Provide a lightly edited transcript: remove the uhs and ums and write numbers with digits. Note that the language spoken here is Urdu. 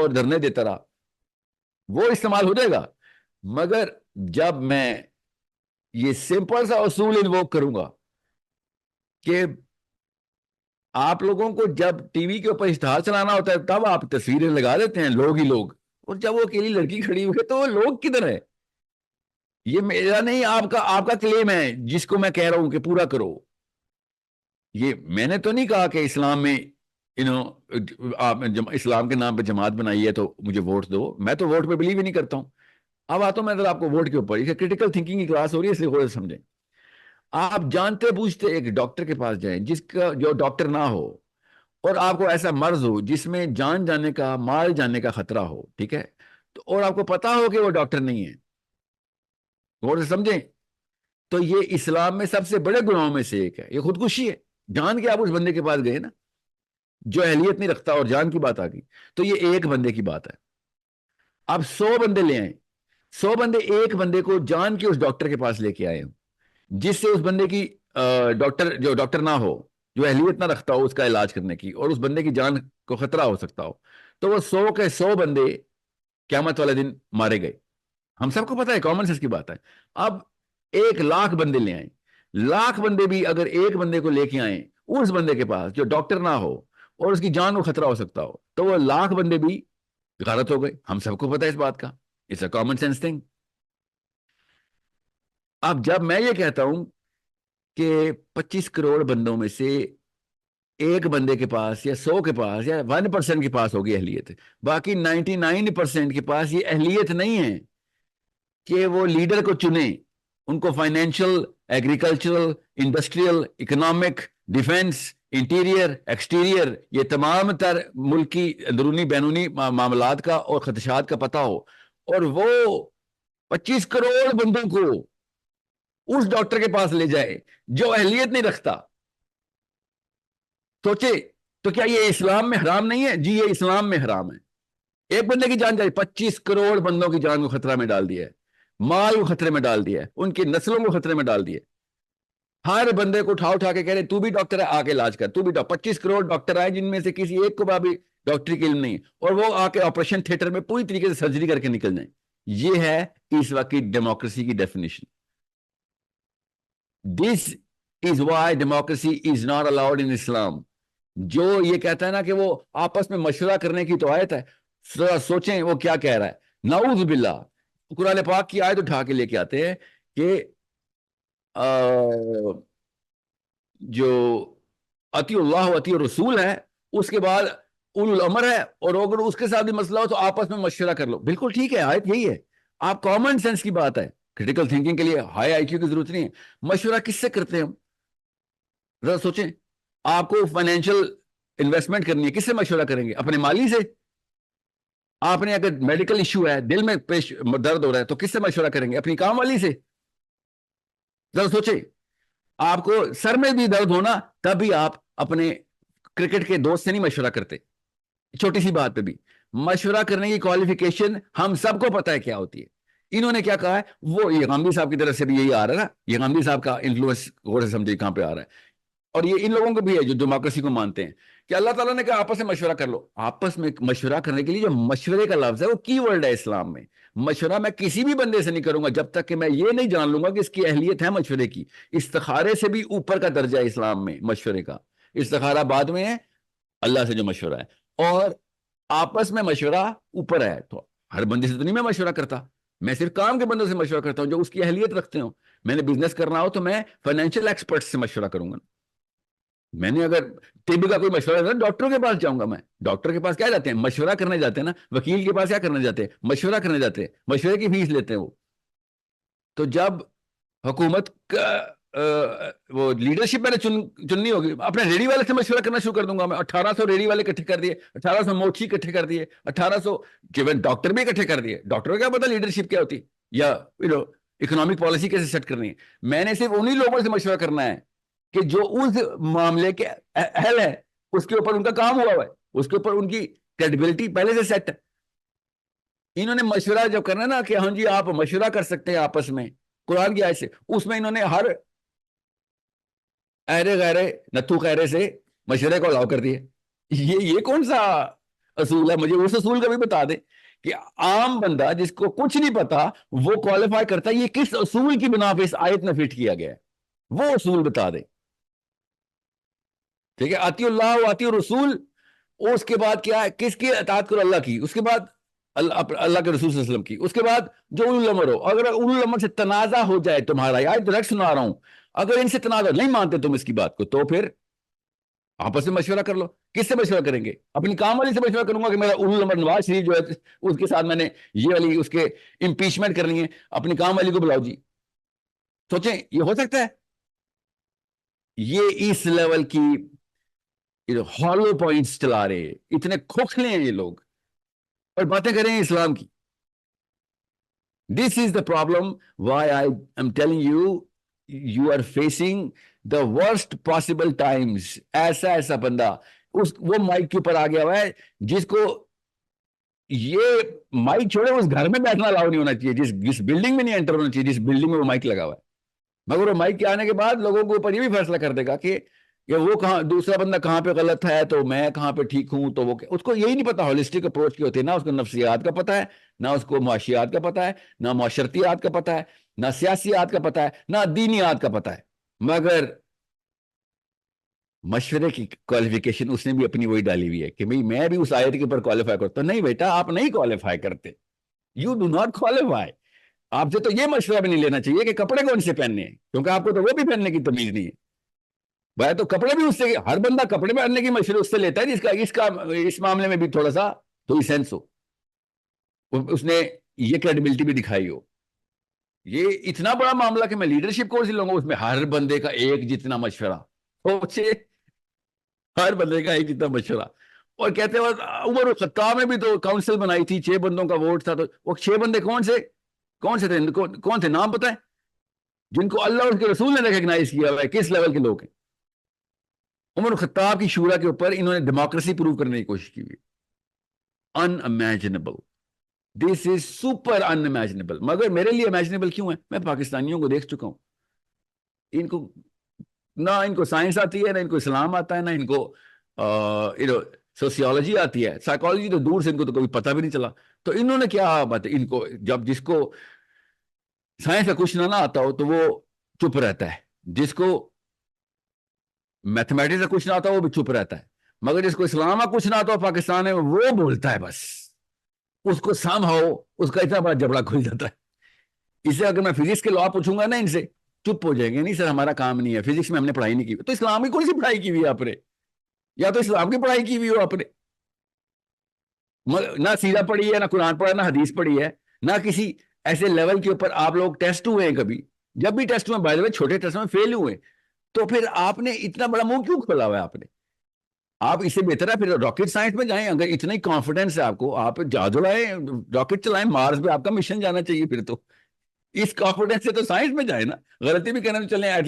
اور دھرنے دیتا رہا، وہ استعمال ہو جائے گا. مگر جب میں یہ سمپل سا اصول انووک کروں گا کہ آپ لوگوں کو جب ٹی وی کے اوپر اشتہار چلانا ہوتا ہے تب آپ تصویریں لگا دیتے ہیں، لوگ ہی لوگ، اور جب وہ اکیلی لڑکی کھڑی ہوئی ہے تو وہ لوگ کدھر ہے؟ یہ میرا نہیں، آپ کا کلیم ہے جس کو میں کہہ رہا ہوں کہ پورا کرو. یہ میں نے تو نہیں کہا کہ اسلام میں آپ اسلام کے نام پہ جماعت بنائی ہے تو مجھے ووٹ دو. میں تو ووٹ پہ بلیو ہی نہیں کرتا ہوں. اب آتا ہوں میں آپ کو ووٹ کے اوپر. یہ کریٹیکل تھنکنگ کی کلاس ہو رہی ہے، اس لیے غور سے سمجھیں. آپ جانتے پوچھتے ایک ڈاکٹر کے پاس جائیں جس کا جو ڈاکٹر نہ ہو، اور آپ کو ایسا مرض ہو جس میں جان جانے کا، مال جانے کا خطرہ ہو، ٹھیک ہے، تو اور آپ کو پتا ہو کہ وہ ڈاکٹر نہیں ہے، غور سے سمجھیں، تو یہ اسلام میں سب سے بڑے گناہوں میں سے ایک ہے. یہ خودکشی ہے. جان کے آپ اس بندے کے پاس گئے نا جو اہلیت نہیں رکھتا، اور جان کی بات آ گئی تو یہ ایک بندے کی بات ہے. اب 100 بندے لے آئیں، 100 بندے ایک بندے کو جان کے اس ڈاکٹر کے پاس لے کے آئے ہوں جس سے اس بندے کی جو ڈاکٹر نہ ہو، جو اہلیت نہ رکھتا ہو اس کا علاج کرنے کی، اور اس بندے کی جان کو خطرہ ہو سکتا ہو، تو وہ 100 کے 100 بندے قیامت والے دن مارے گئے. ہم سب کو پتا ہے، کامن سینس کی بات ہے. اب 1,00,000 بندے لے آئیں، 1,00,000 بندے بھی اگر ایک بندے کو لے کے آئیں اس بندے کے پاس جو ڈاکٹر نہ ہو اور اس کی جان کو خطرہ ہو سکتا ہو، تو وہ 1,00,000 بندے بھی غلط ہو گئے. ہم سب کو پتا ہے اس بات کا. It's a common sense thing. اب جب میں یہ کہتا ہوں کہ 25 کروڑ بندوں میں سے ایک بندے کے پاس یا 100 کے پاس یا 1% کے پاس ہوگی اہلیت، باقی 99% کے پاس یہ اہلیت نہیں ہے کہ وہ لیڈر کو چنے، ان کو financial, agricultural, industrial, economic, defence, interior, exterior, یہ تمام تر ملکی اندرونی بیرونی معاملات کا اور خدشات کا پتہ ہو، اور وہ 25 کروڑ بندوں کو اس ڈاکٹر کے پاس لے جائے جو اہلیت نہیں رکھتا. سوچے تو کیا یہ اسلام میں حرام نہیں ہے؟ جی یہ اسلام میں حرام ہے. ایک بندے کی جان جائے، 25 کروڑ بندوں کی جان کو خطرہ میں ڈال دیا ہے، مال کو خطرے میں ڈال دیا ہے، ان کی نسلوں کو خطرے میں ڈال دیا. ہر بندے کو اٹھا کے کہہ رہے تو بھی ڈاکٹر ہے، آ کے علاج کر، تو بھی 25 کروڑ ڈاکٹر آئے جن میں سے کسی ایک کو بھی ڈاکٹری کی علم نہیں، اور وہ آ کے آپریشن تھیٹر میں پوری طریقے سے سرجری کر کے نکل جائیں. یہ ہے اس وقت کی ڈیموکریسی کی definition. This is why democracy is not allowed in Islam. جو یہ کہتا ہے نا کہ وہ آپس میں مشورہ کرنے کی تو آیت ہے، سوچیں وہ کیا کہہ رہا ہے. نعوذ باللہ. قرآن پاک کی آیت اٹھا کے لے کے آتے ہیں کہ جو اطیع اللہ و اطیع رسول ہے، اس کے بعد اولو الامر ہے، اور اگر اس کے ساتھ بھی مسئلہ ہو تو آپس میں مشورہ کر لو. بالکل ٹھیک ہے، آیت یہی ہے. آپ کامن سینس کی بات ہے، کریٹیکل تھنکنگ کے لیے ہائی آئی کیو کی ضرورت نہیں ہے. مشورہ کس سے کرتے ہیں ہم؟ ذرا سوچیں. آپ کو فائنینشیل انویسٹمنٹ کرنی ہے، کس سے مشورہ کریں گے؟ اپنے مالی سے. آپ نے اگر میڈیکل ایشو ہے، دل میں درد ہو رہا ہے، تو کس سے مشورہ کریں گے؟ اپنی کام والی سے. ذرا سوچیں. آپ کو سر میں بھی درد ہونا تب بھی آپ اپنے کرکٹ کے دوست سے نہیں مشورہ کرتے، چھوٹی سی بات پہ بھی. مشورہ کرنے کی کوالیفیکیشن ہم سب کو پتا ہے کیا ہوتی ہے. انہوں نے کیا کہا ہے، وہ یہ غامدی صاحب کی طرف سے بھی یہی آ رہا ہے نا، یہ غامدی صاحب کا انفلوئنس غور سے سمجھے کہاں پہ آ رہا ہے. اور یہ ان لوگوں کو بھی ہے جو ڈیموکریسی کو مانتے ہیں کہ اللہ تعالیٰ نے کہا آپس میں مشورہ کر لو. آپس میں مشورہ کرنے کے لیے جو مشورے کا لفظ ہے وہ کی ورڈ ہے اسلام میں. مشورہ میں کسی بھی بندے سے نہیں کروں گا جب تک کہ میں یہ نہیں جان لوں گا کہ اس کی اہلیت ہے مشورے کی. استخارے سے بھی اوپر کا درجہ ہے اسلام میں مشورے کا. استخارہ بعد میں ہے، اللہ سے جو مشورہ ہے، اور آپس میں مشورہ اوپر ہے. تو ہر بندے سے تو نہیں میں مشورہ کرتا، میں صرف کام کے بندوں سے مشورہ کرتا ہوں جو اس کی اہلیت رکھتے ہوں. میں نے بزنس کرنا ہو تو میں فائنینشیل ایکسپرٹ سے مشورہ کروں گا. میں نے اگر طب کا کوئی مشورہ ہے ڈاکٹروں کے پاس جاؤں گا. میں ڈاکٹر کے پاس کیا جاتے ہیں؟ مشورہ کرنے جاتے ہیں نا. وکیل کے پاس کیا کرنے جاتے ہیں؟ مشورہ کرنے جاتے ہیں. مشورے کی فیس لیتے ہیں وہ. تو جب حکومت کا وہ لیڈرشپ میں نے چننی ہوگی، اپنے ریڈی والے سے مشورہ کرنا شروع کر دوں گا. میں 1800 ریڈی والے اکٹھے کر دیے، 1800 موچی اکٹھے کر دیے، 1800 ڈاکٹر بھی اکٹھے کر دیے. ڈاکٹر کو کیا پتا لیڈرشپ کیا ہوتی یا اکنامک پالیسی کیسے سیٹ کرنی ہے. میں نے صرف انہی لوگوں سے مشورہ کرنا ہے کہ جو اس معاملے کے اہل ہے، اس کے اوپر ان کا کام ہوا ہے، اس کے اوپر ان کی کریڈیبلٹی پہلے سے سیٹ ہے. انہوں نے مشورہ جب کرنا نا کہ ہاں جی آپ مشورہ کر سکتے ہیں آپس میں قرآن کی آیت سے، اس میں انہوں نے ہر ایرے غیرے نتھو خیرے سے مشورے کو الاؤ کر دیے. یہ کون سا اصول ہے, مجھے اس اصول کا بھی بتا دیں کہ عام بندہ جس کو کچھ نہیں پتا وہ کوالیفائی کرتا ہے, یہ کس اصول کی بنا پہ اس آیت میں فٹ کیا گیا ہے, وہ اصول بتا دیں. ٹھیک ہے, آتی اللہ و آتی رسول, اس کے بعد کیا ہے, کس کی اطاعت کرو, اللہ کی, اس کے بعد اللہ کے رسول صلی اللہ علیہ وسلم کی, اس کے بعد جو اولو الامر ہو. اگر اولو الامر سے تنازع ہو جائے تمہارا, یا ڈائریکٹ سنا رہا ہوں, اگر ان سے تنازع نہیں مانتے تم اس کی بات کو, تو پھر آپس میں مشورہ کر لو. کس سے مشورہ کریں گے؟ اپنی کام والی سے مشورہ کروں گا کہ میرا اولو الامر نواز شریف جو ہے اس کے ساتھ میں نے یہ والی اس کے امپیچمنٹ کرنی ہے, اپنی کام والی کو بلاؤ جی. سوچیں یہ ہو سکتا ہے؟ یہ اس لیول کی ہالو پوائنٹس چلا رہے ہیں, اتنے کھوکھلے ہیں یہ لوگ, اور باتیں کر رہے ہیں اسلام کی. This is the problem why I am telling you, you are facing the worst possible times. ایسا بندہ وہ مائک کے اوپر آ گیا ہوا ہے جس کو یہ مائک چھوڑے اس گھر میں بیٹھنا الاؤ نہیں ہونا چاہیے, جس بلڈنگ میں نہیں انٹر ہونا چاہیے, جس بلڈنگ میں وہ مائک لگا ہوا ہے. مگر وہ مائک کے آنے کے بعد لوگوں کے اوپر یہ بھی فیصلہ کر دے گا کہ وہ کہاں, دوسرا بندہ کہاں پہ غلط ہے تو میں کہاں پہ ٹھیک ہوں. تو وہ اس کو یہی نہیں پتا ہولسٹک اپروچ کی ہوتی ہے, نہ اس کو نفسیات کا پتا ہے, نہ اس کو معاشیات کا پتا ہے, نہ معاشرتیات کا پتا ہے, نہ سیاسیات کا پتا ہے, نہ دینیات کا پتا ہے. مگر مشورے کی کوالیفیکیشن اس نے بھی اپنی وہی ڈالی ہوئی ہے کہ میں بھی اس آیت کے اوپر کوالیفائی کرتا ہوں. نہیں بیٹا, آپ نہیں کوالیفائی کرتے, یو ڈو ناٹ کوالیفائی. آپ سے تو یہ مشورہ بھی نہیں لینا چاہیے کہ کپڑے کون سے پہننے ہیں, کیونکہ آپ کو تو وہ بھی پہننے کی تمیز نہیں ہے. بھائی تو کپڑے بھی اس سے, ہر بندہ کپڑے پہننے کی مشورے اس سے لیتا ہے جس کا اس معاملے میں بھی تھوڑا سا تو سینس ہو, اس نے یہ کریڈیبلٹی بھی دکھائی ہو. یہ اتنا بڑا معاملہ کہ میں لیڈرشپ کورس لوں گا, اس میں ہر بندے کا ایک جتنا مشورہ, ہر بندے کا ایک جتنا مشورہ. اور کہتے ہیں عمر الخطاب میں بھی تو کاؤنسل بنائی تھی, 6 بندوں کا ووٹ تھا, تو وہ 6 بندے کون سے تھے, کون تھے, نام پتہ ہے جن کو اللہ اور اس کے رسول نے ریکگنائز کیا ہوا ہے, کس لیول کے لوگ ہیں. عمر الخطاب کی شورا کے اوپر انہوں نے ڈیموکریسی پروو کرنے کی کوشش کی ہوئی. Unimaginable, this is super unimaginable. مگر میرے لیے امیجنیبل کیوں ہے؟ میں پاکستانیوں کو دیکھ چکا ہوں, ان کو نہ ان کو سائنس آتی ہے, نہ ان کو اسلام آتا ہے, نہ ان کو سوسیولوجی آتی ہے, سائیکالوجی تو دور سے ان کو تو کبھی پتہ بھی نہیں چلا. تو انہوں نے کیا بات ہے, ان کو جب جس کو سائنس کا کچھ نہ آتا ہو تو وہ چپ رہتا ہے, جس کو میتھمیٹکس کا کچھ نہ آتا ہو وہ بھی چپ رہتا ہے, مگر جس کو اسلام کا کچھ نہ آتا ہو پاکستان میں وہ بولتا ہے. بس اس کو سامہاؤ اس کا اتنا بڑا جبڑا کھل جاتا ہے. اس سے اگر میں فزکس کے لا پوچھوں گا نا ان سے, چپ ہو جائیں گے, نہیں سر ہمارا کام نہیں ہے, فزکس میں ہم نے پڑھائی نہیں کی. تو اسلام کی کون سی پڑھائی کی ہوئی ہے آپ نے؟ یا تو اسلام کی پڑھائی کی ہوئی ہو آپ نے, نہ سیرہ پڑھی ہے, نہ قرآن پڑھا, نہ حدیث پڑھی ہے, نہ کسی ایسے لیول کے اوپر آپ لوگ ٹیسٹ ہوئے ہیں کبھی. جب بھی ٹیسٹ ہوئے, بائی دا وے چھوٹے ٹیسٹ میں فیل ہوئے, تو پھر آپ نے اتنا بڑا منہ کیوں کھولا ہوا ہے آپ نے؟ آپ اس سے بہتر ہے پھر راکٹ سائنس میں جائیں. اگر اتنا ہی کانفیڈنس ہے آپ کو, آپ جہاز اڑائیں, راکٹ چلائیں, مارس پہ آپ کا مشن جانا چاہیے. پھر تو اس کانفیڈنس سے تو سائنس میں جائیں نا, غلطی بھی کرنے تو چلیں ایٹ